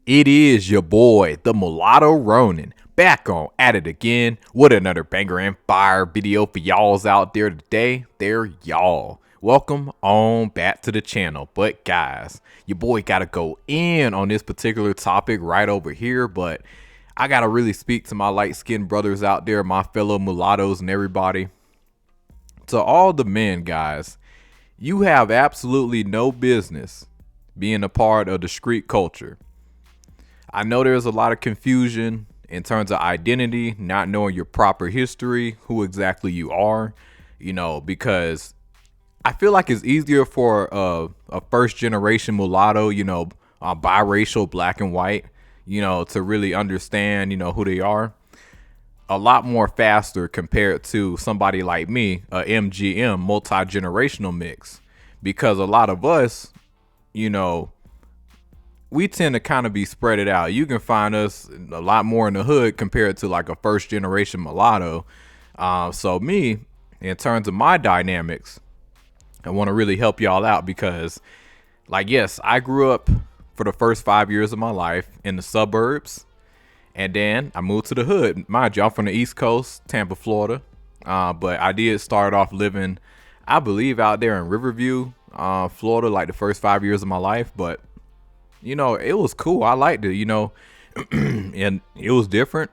It is your boy, the Mulatto Ronin, back on at it again with another banger and fire video for y'all's out there today. They're y'all. Welcome on back to the channel. But guys, your boy gotta go in on this particular topic right over here, but I gotta really speak to my light-skinned brothers out there, my fellow mulattoes and everybody. To all the men, guys, you have absolutely no business being a part of the street culture. I know there's a lot of confusion in terms of identity, not knowing your proper history, who exactly you are, because I feel like it's easier for a first generation mulatto, biracial, black and white, to really understand, who they are a lot more faster compared to somebody like me, a MGM, multi-generational mix, because a lot of us, you know, we tend to kind of be spread it out. You can find us a lot more in the hood compared to like a first generation mulatto. So me, in terms of my dynamics, I want to really help y'all out because, like, yes, I grew up for the first 5 years of my life in the suburbs, and then I moved to the hood. Mind you, I'm from the East Coast, Tampa, Florida, but I did start off living, I believe, out there in Riverview, Florida, like the first 5 years of my life. But it was cool. I liked it, and it was different,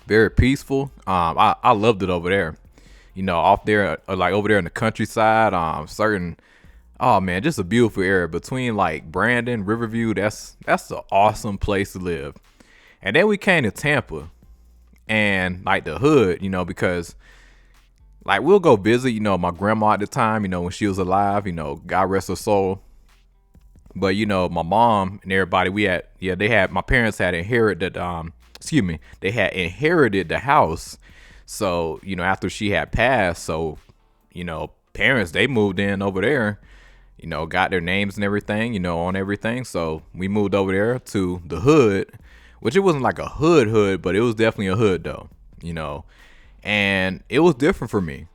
very peaceful. I loved it over there, off there, like over there in the countryside. Oh man, just a beautiful area between like Brandon, Riverview. That's an awesome place to live. And then we came to Tampa and like the hood, because like we'll go visit, my grandma at the time, when she was alive, God rest her soul. But my mom and everybody, my parents had inherited, they had inherited the house. So, after she had passed, so, parents, they moved in over there, got their names and everything, on everything. So we moved over there to the hood, which it wasn't like a hood, but it was definitely a hood though, and it was different for me.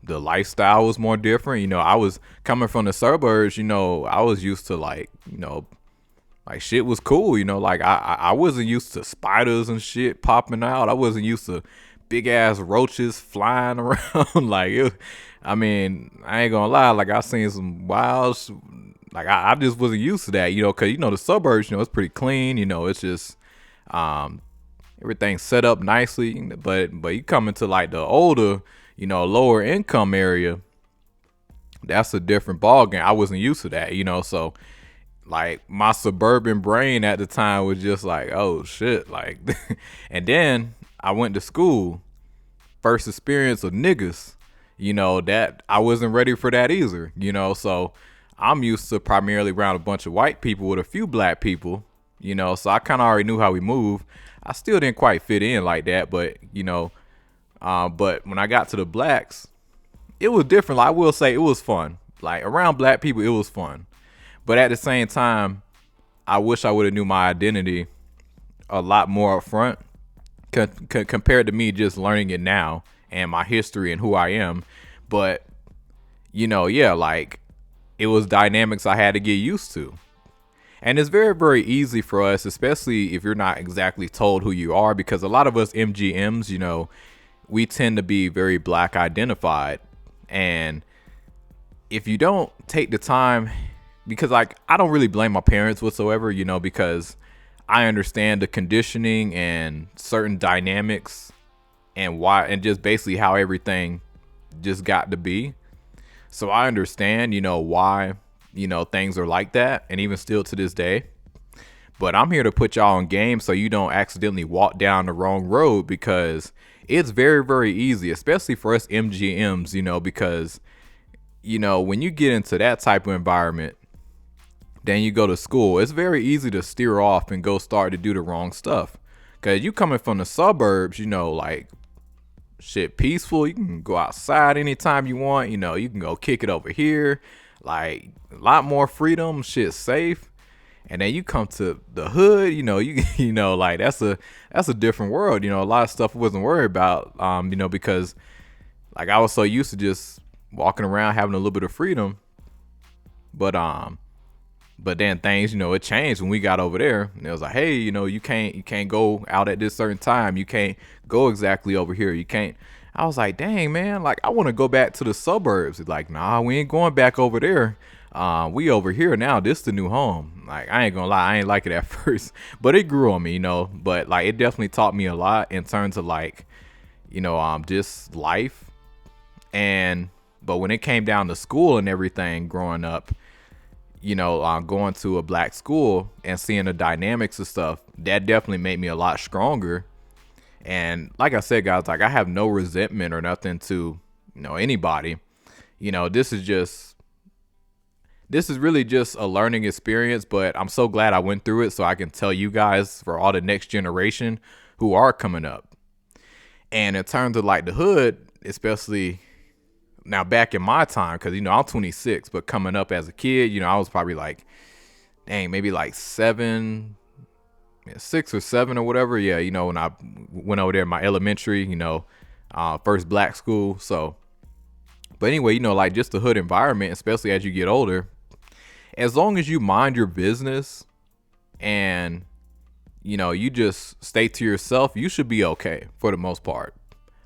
The lifestyle was more different. I was coming from the suburbs, I was used to like shit was cool, like I wasn't used to spiders and shit popping out. I wasn't used to big ass roaches flying around. I mean, I ain't gonna lie, like I seen some wild like I just wasn't used to that, because the suburbs, it's pretty clean, it's just everything's set up nicely. But you come into like the older, lower income area, that's a different ball game. I wasn't used to that, so like my suburban brain at the time was just like, oh shit, like and then I went to school, first experience of niggas, that I wasn't ready for that either, so I'm used to primarily around a bunch of white people with a few black people, so I kind of already knew how we move. I still didn't quite fit in like that, but but when I got to the blacks, it was different. Like, I will say it was fun. Like around black people, it was fun. But at the same time, I wish I would have knew my identity a lot more up front compared to me just learning it now and my history and who I am. But, yeah, like it was dynamics I had to get used to. And it's very, very easy for us, especially if you're not exactly told who you are, because a lot of us MGMs, we tend to be very black identified. And if you don't take the time, because like I don't really blame my parents whatsoever, because I understand the conditioning and certain dynamics and why, and just basically how everything just got to be. So I understand, why, things are like that, and even still to this day. But I'm here to put y'all on game so you don't accidentally walk down the wrong road, because it's very, very easy, especially for us MGMs, because, when you get into that type of environment, then you go to school, it's very easy to steer off and go start to do the wrong stuff. Because you coming from the suburbs, like shit peaceful. You can go outside anytime you want. You can go kick it over here. Like a lot more freedom, shit safe. And then you come to the hood, like that's a different world. A lot of stuff I wasn't worried about, because like I was so used to just walking around having a little bit of freedom. But But then things, it changed when we got over there. And it was like, hey, you can't go out at this certain time. You can't go exactly over here. You can't. I was like, dang, man, like I want to go back to the suburbs. It's like, nah, we ain't going back over there. We over here now. This the new home. Like, I ain't gonna lie, I ain't like it at first, but it grew on me. But like, it definitely taught me a lot in terms of like, just life. And but when it came down to school and everything, growing up, going to a black school and seeing the dynamics of stuff, that definitely made me a lot stronger. And like I said, guys, like I have no resentment or nothing to, anybody. This is really just a learning experience, but I'm so glad I went through it so I can tell you guys for all the next generation who are coming up. And in terms of like the hood, especially now back in my time, because, I'm 26, but coming up as a kid, I was probably like, dang, maybe like 6 or 7 or whatever. Yeah, when I went over there in my elementary, first black school. So, but anyway, like just the hood environment, especially as you get older, as long as you mind your business and, you just stay to yourself, you should be okay for the most part.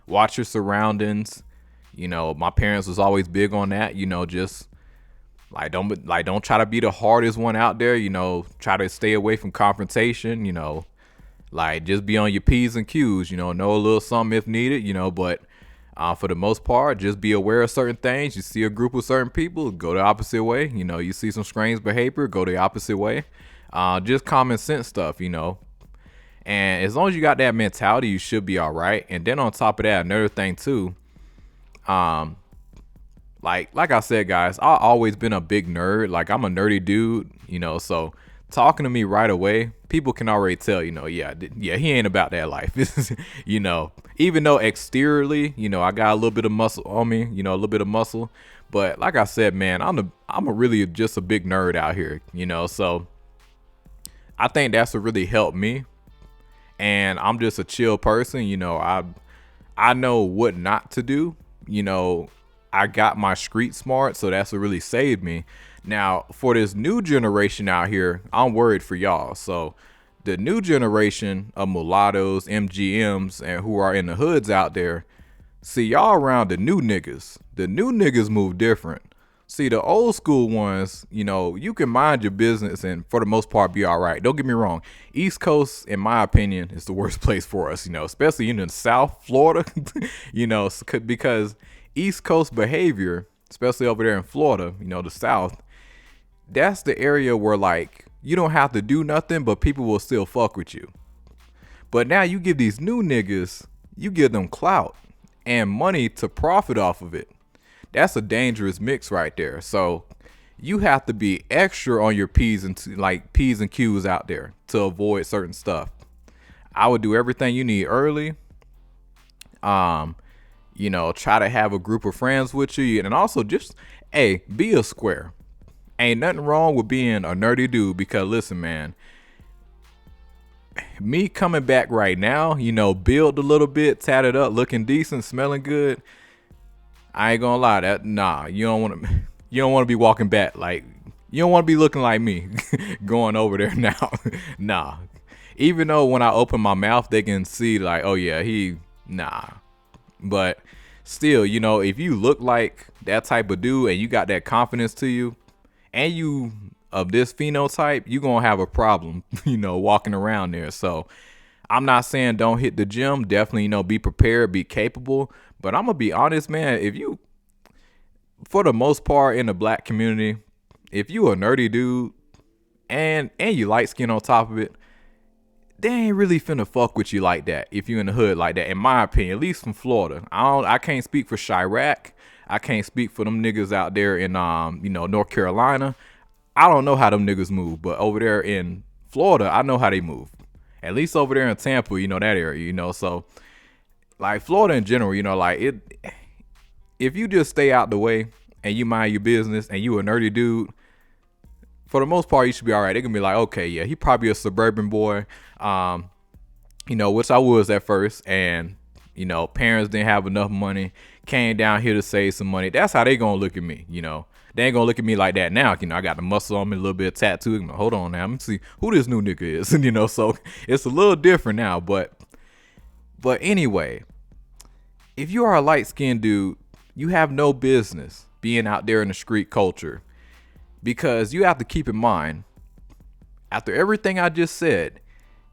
Watch your surroundings. My parents was always big on that, just don't try to be the hardest one out there, try to stay away from confrontation, like just be on your P's and Q's, know a little something if needed, but for the most part, just be aware of certain things. You see a group of certain people, go the opposite way. You see some strange behavior, go the opposite way. Just common sense stuff, and as long as you got that mentality, you should be all right. And then on top of that, another thing too, like I said, guys, I've always been a big nerd. Like I'm a nerdy dude, so talking to me right away, people can already tell, yeah, he ain't about that life. Even though exteriorly, I got a little bit of muscle on me, a little bit of muscle, but like I said, man, I'm a really just a big nerd out here, so I think that's what really helped me. And I'm just a chill person, I know what not to do, I got my street smart, so that's what really saved me. Now, for this new generation out here, I'm worried for y'all. So, the new generation of mulattoes, MGMs, and who are in the hoods out there, see y'all around the new niggas. The new niggas move different. See, the old school ones, you can mind your business and for the most part be all right. Don't get me wrong. East Coast, in my opinion, is the worst place for us, especially in the South, Florida, because East Coast behavior, especially over there in Florida, the South, that's the area where like you don't have to do nothing, but people will still fuck with you. But now you give these new niggas, you give them clout and money to profit off of it. That's a dangerous mix right there. So you have to be extra on your P's and Q's out there to avoid certain stuff. I would do everything you need early. Try to have a group of friends with you, and also just, hey, be a square. Ain't nothing wrong with being a nerdy dude, because listen, man, me coming back right now, build a little bit, tatted up, looking decent, smelling good. I ain't gonna lie, you don't want to be walking back like, you don't want to be looking like me going over there now. Nah. Even though when I open my mouth, they can see like, oh yeah, but still, if you look like that type of dude and you got that confidence to you and you of this phenotype, you gonna have a problem, walking around there. So I'm not saying don't hit the gym. Definitely, be prepared, be capable. But I'm gonna be honest, man, if you, for the most part in the black community, if you a nerdy dude and you light skin on top of it, they ain't really finna fuck with you like that if you in the hood like that, in my opinion, at least from Florida. I can't speak for Chirac. I can't speak for them niggas out there in North Carolina. I don't know how them niggas move, but over there in Florida, I know how they move. At least over there in Tampa, that area, so like Florida in general, like it, if you just stay out the way and you mind your business and you a nerdy dude, for the most part, you should be all right. They're gonna be like, okay, yeah, he probably a suburban boy, which I was at first, and parents didn't have enough money, came down here to save some money. That's how they gonna look at me, They ain't gonna look at me like that now. I got the muscle on me, a little bit of tattoo. Hold on now, let me see who this new nigga is. And so it's a little different now. But anyway, if you are a light skinned dude, you have no business being out there in the street culture, because you have to keep in mind, after everything I just said,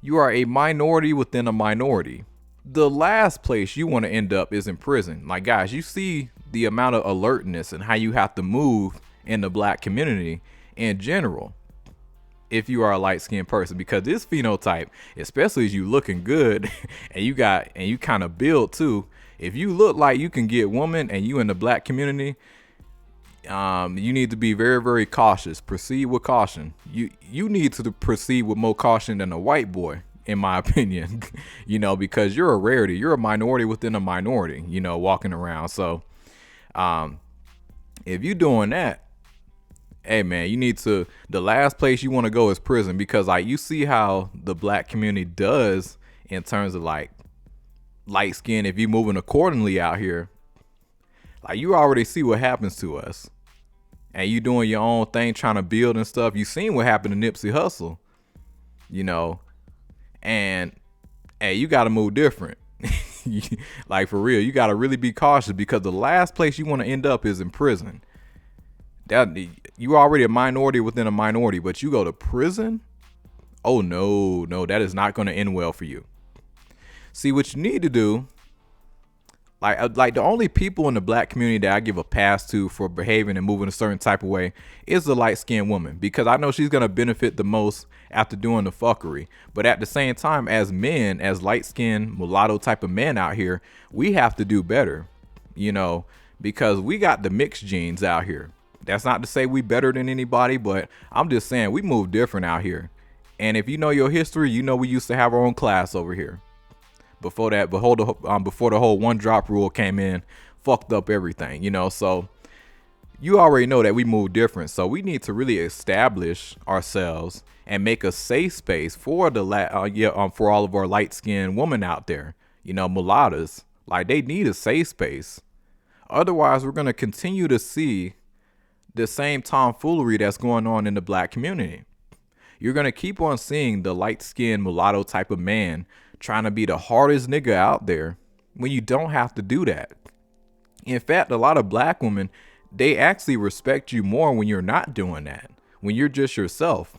you are a minority within a minority. The last place you want to end up is in prison. Like, guys, you see the amount of alertness and how you have to move in the black community in general if you are a light-skinned person, because this phenotype, especially as you looking good and you kind of build too, if you look like you can get woman and you in the black community, you need to be very, very cautious. Proceed with caution. You need to proceed with more caution than a white boy, in my opinion. Because you're a rarity. You're a minority within a minority, walking around. So if you're doing that, hey man, you need to, the last place you want to go is prison, because like you see how the black community does in terms of like light skin. If you moving accordingly out here, like you already see what happens to us, and you doing your own thing, trying to build and stuff. You seen what happened to Nipsey Hussle, and hey, you got to move different. Like for real, you got to really be cautious, because the last place you want to end up is in prison. That you already a minority within a minority, but you go to prison. Oh no, that is not going to end well for you. See, what you need to do, like the only people in the black community that I give a pass to for behaving and moving a certain type of way is the light-skinned woman, because I know she's going to benefit the most after doing the fuckery. But at the same time, as men, as light-skinned mulatto type of men out here, we have to do better, because we got the mixed genes out here. That's not to say we better than anybody, but I'm just saying we move different out here. And if you know your history, we used to have our own class over here. Before that, before the whole one drop rule came in, fucked up everything, So you already know that we move different. So we need to really establish ourselves and make a safe space for for all of our light skinned women out there, mulattoes. Like, they need a safe space. Otherwise, we're gonna continue to see the same tomfoolery that's going on in the black community. You're gonna keep on seeing the light skinned mulatto type of man trying to be the hardest nigga out there when you don't have to do that. In fact, a lot of black women, they actually respect you more when you're not doing that, when you're just yourself.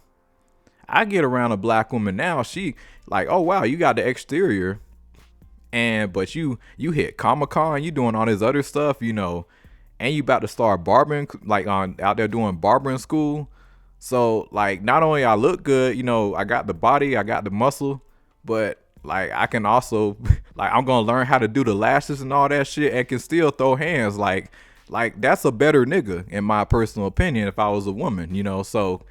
I get around a black woman now, she like, oh wow, you got the exterior, but you hit Comic-Con, you doing all this other stuff, and you about to start barbering, like out there doing barbering school. So like, not only I look good, I got the body, I got the muscle, but like I can also, like, I'm gonna learn how to do the lashes and all that shit, and can still throw hands. Like that's a better nigga, in my personal opinion, if I was a woman, So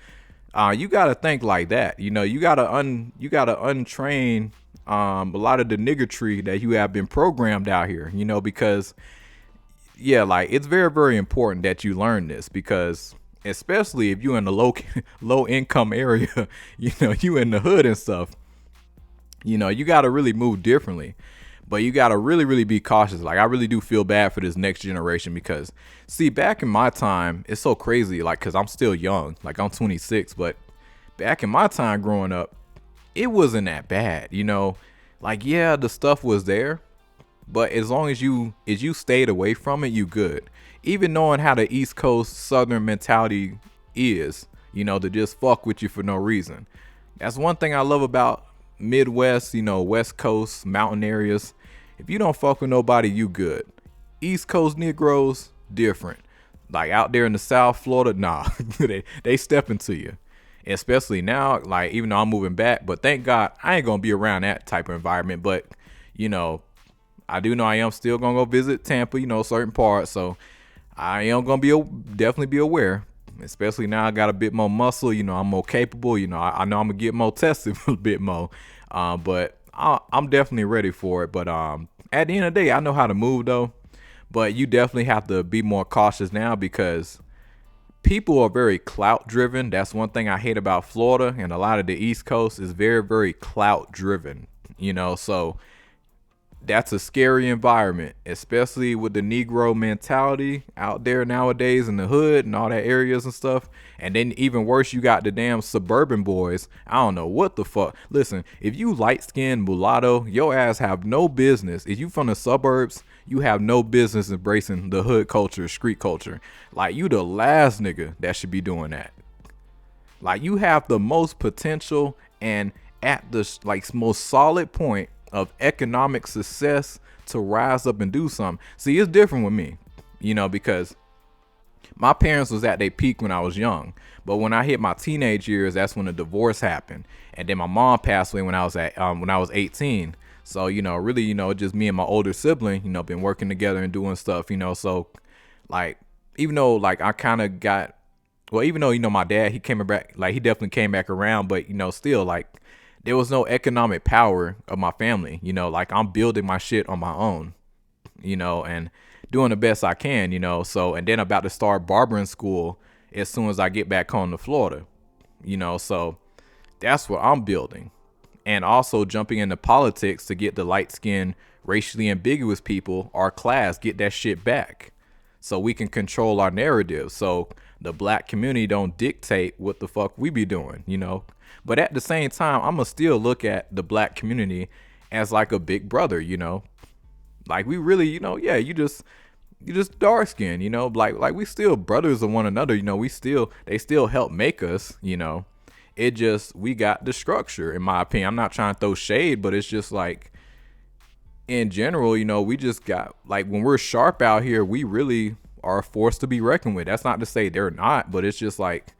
you gotta think like that. You gotta untrain a lot of the niggertree that you have been programmed out here, because yeah, like, it's very, very important that you learn this, because especially if you're in the low income area, you in the hood and stuff, you got to really move differently. But you got to really, really be cautious. Like, I really do feel bad for this next generation, because see, back in my time, it's so crazy, like, because I'm still young, like I'm 26, but back in my time growing up, it wasn't that bad, like, yeah, the stuff was there, but as long as you stayed away from it, you good. Even knowing how the East Coast Southern mentality is, to just fuck with you for no reason. That's one thing I love about Midwest, West Coast, mountain areas. If you don't fuck with nobody, you good. East Coast Negroes, different. Like out there in the South, Florida, nah, they step into you. Especially now, like, even though I'm moving back, but thank God I ain't gonna be around that type of environment. But I do know I am still gonna go visit Tampa, certain parts. So I am gonna definitely be aware. Especially now I got a bit more muscle, I'm more capable, I know I'm gonna get more tested a bit more. But I'm definitely ready for it. But at the end of the day, I know how to move though. But you definitely have to be more cautious now, because people are very clout driven. That's one thing I hate about Florida, and a lot of the East Coast is very, very clout driven, So That's a scary environment, especially with the Negro mentality out there nowadays in the hood and all that areas and stuff. And then even worse, you got the damn suburban boys. I don't know what the fuck. Listen, if you light skinned mulatto, your ass have no business. If you from the suburbs, you have no business embracing the hood culture, street culture. Like you the last nigga that should be doing that. Like you have the most potential and at the like most solid point of economic success to rise up and do something. See, it's different with me, because my parents was at their peak when I was young, but when I hit my teenage years, that's when the divorce happened, and then my mom passed away when I was 18. So really, just me and my older sibling, been working together and doing stuff, so like even though like I kind of got well, even though my dad he came back, like he definitely came back around, but still like there was no economic power of my family. Like I'm building my shit on my own, and doing the best I can. So and then about to start barbering school as soon as I get back home to Florida. So that's what I'm building, and also jumping into politics to get the light skinned, racially ambiguous people, our class, get that shit back so we can control our narrative. So the black community don't dictate what the fuck we be doing, But at the same time, I'ma still look at the black community as like a big brother, Like we really, yeah, you just dark skinned, like we still brothers of one another, they still help make us, It just we got the structure, in my opinion. I'm not trying to throw shade, but it's just like in general, we just got like when we're sharp out here, we really are a force to be reckoned with. That's not to say they're not, but it's just like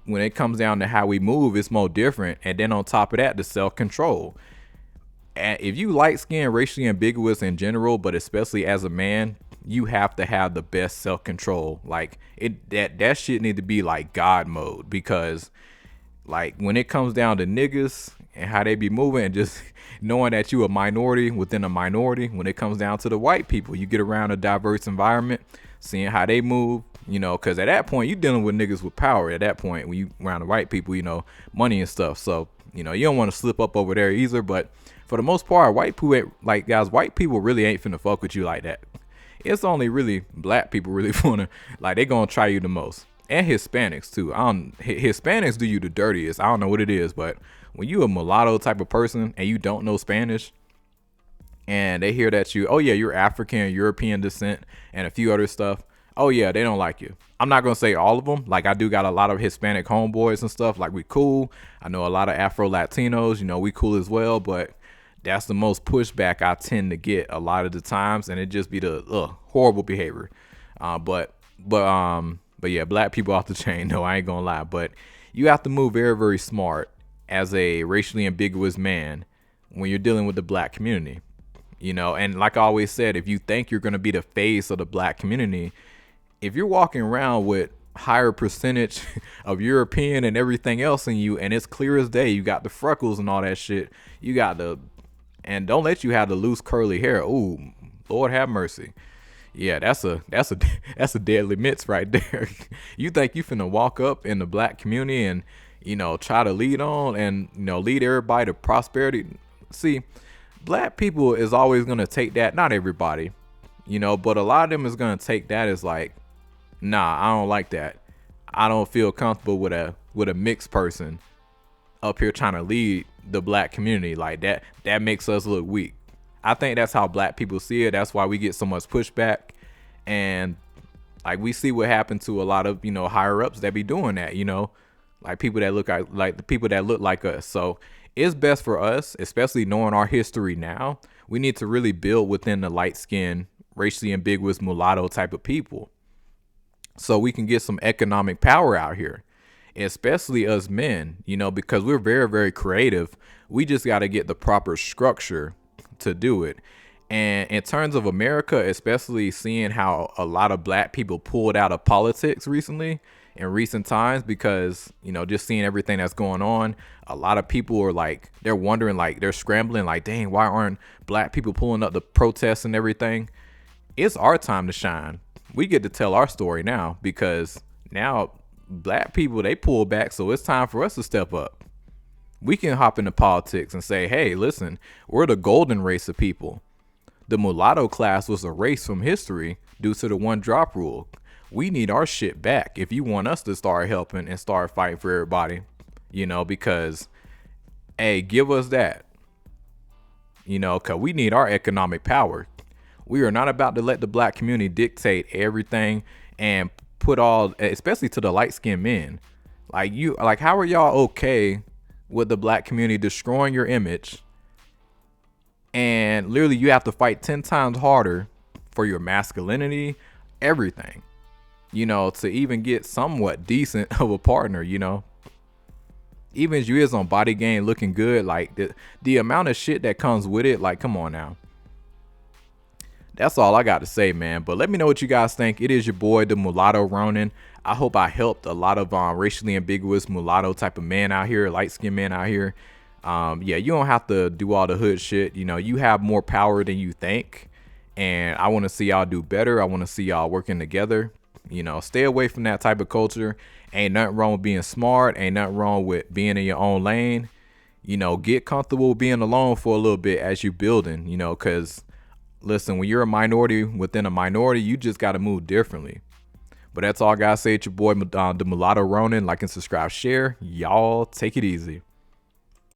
when it comes down to how we move, it's more different. And then on top of that, the self-control. And if you light skinned, racially ambiguous in general, but especially as a man, you have to have the best self-control. Like that shit need to be like God mode, because like when it comes down to niggas and how they be moving and just knowing that you a minority within a minority, when it comes down to the white people, you get around a diverse environment, seeing how they move, because at that point you dealing with niggas with power. At that point, when you around the white people, money and stuff. So, you don't want to slip up over there either. But for the most part, white people really ain't finna fuck with you like that. It's only really black people really wanna, like, they gonna try you the most. And Hispanics too. Hispanics do you the dirtiest. I don't know what it is, but when you a mulatto type of person and you don't know Spanish, and they hear that you're African, European descent, and a few other stuff, oh yeah, they don't like you. I'm not gonna say all of them. Like I do got a lot of Hispanic homeboys and stuff. Like we cool. I know a lot of Afro Latinos. We cool as well. But that's the most pushback I tend to get a lot of the times, and it just be the horrible behavior. But yeah, black people off the chain. No, I ain't gonna lie. But you have to move very, very smart as a racially ambiguous man when you're dealing with the black community. And like I always said, if you think you're gonna be the face of the black community, if you're walking around with higher percentage of European and everything else in you, and it's clear as day, you got the freckles and all that shit, and don't let you have the loose curly hair. Ooh, Lord have mercy. Yeah, that's a deadly mix right there. You think you finna walk up in the black community and try to lead on and lead everybody to prosperity? See, black people is always gonna take that. Not everybody, but a lot of them is gonna take that as like, nah, I don't like that. I don't feel comfortable with a mixed person up here trying to lead the black community like that. That makes us look weak. I think that's how black people see it. That's why we get so much pushback, and like we see what happened to a lot of higher ups that be doing that. Like people that look like the people that look like us. So it's best for us, especially knowing our history now. We need to really build within the light skinned, racially ambiguous mulatto type of people, so we can get some economic power out here, especially us men. Because we're very, very creative. We just got to get the proper structure to do it. And in terms of America, especially seeing how a lot of black people pulled out of politics recently in recent times, because just seeing everything that's going on, a lot of people are like, they're wondering, like they're scrambling, like, dang, why aren't black people pulling up the protests and everything? It's our time to shine. We get to tell our story now, because now black people, they pull back, so it's time for us to step up. We can hop into politics and say, hey, listen, we're the golden race of people. The mulatto class was erased from history due to the one drop rule. We need our shit back if you want us to start helping and start fighting for everybody, because, hey, give us that, because we need our economic power. We are not about to let the black community dictate everything and put all, especially to the light skinned men. How are y'all okay with the black community destroying your image? And literally, you have to fight 10 times harder for your masculinity, everything, to even get somewhat decent of a partner, Even as you is on body game looking good, like the amount of shit that comes with it, like, come on now. That's all I got to say, man. But let me know what you guys think. It is your boy, the Mulatto Ronin. I hope I helped a lot of racially ambiguous mulatto type of men out here, light-skinned men out here. Yeah, you don't have to do all the hood shit. You have more power than you think. And I want to see y'all do better. I want to see y'all working together. Stay away from that type of culture. Ain't nothing wrong with being smart. Ain't nothing wrong with being in your own lane. Get comfortable being alone for a little bit as you building, because listen, when you're a minority within a minority, you just got to move differently. But that's all I got to say. It's your boy, the Mulatto Ronin. Like and subscribe, share. Y'all take it easy.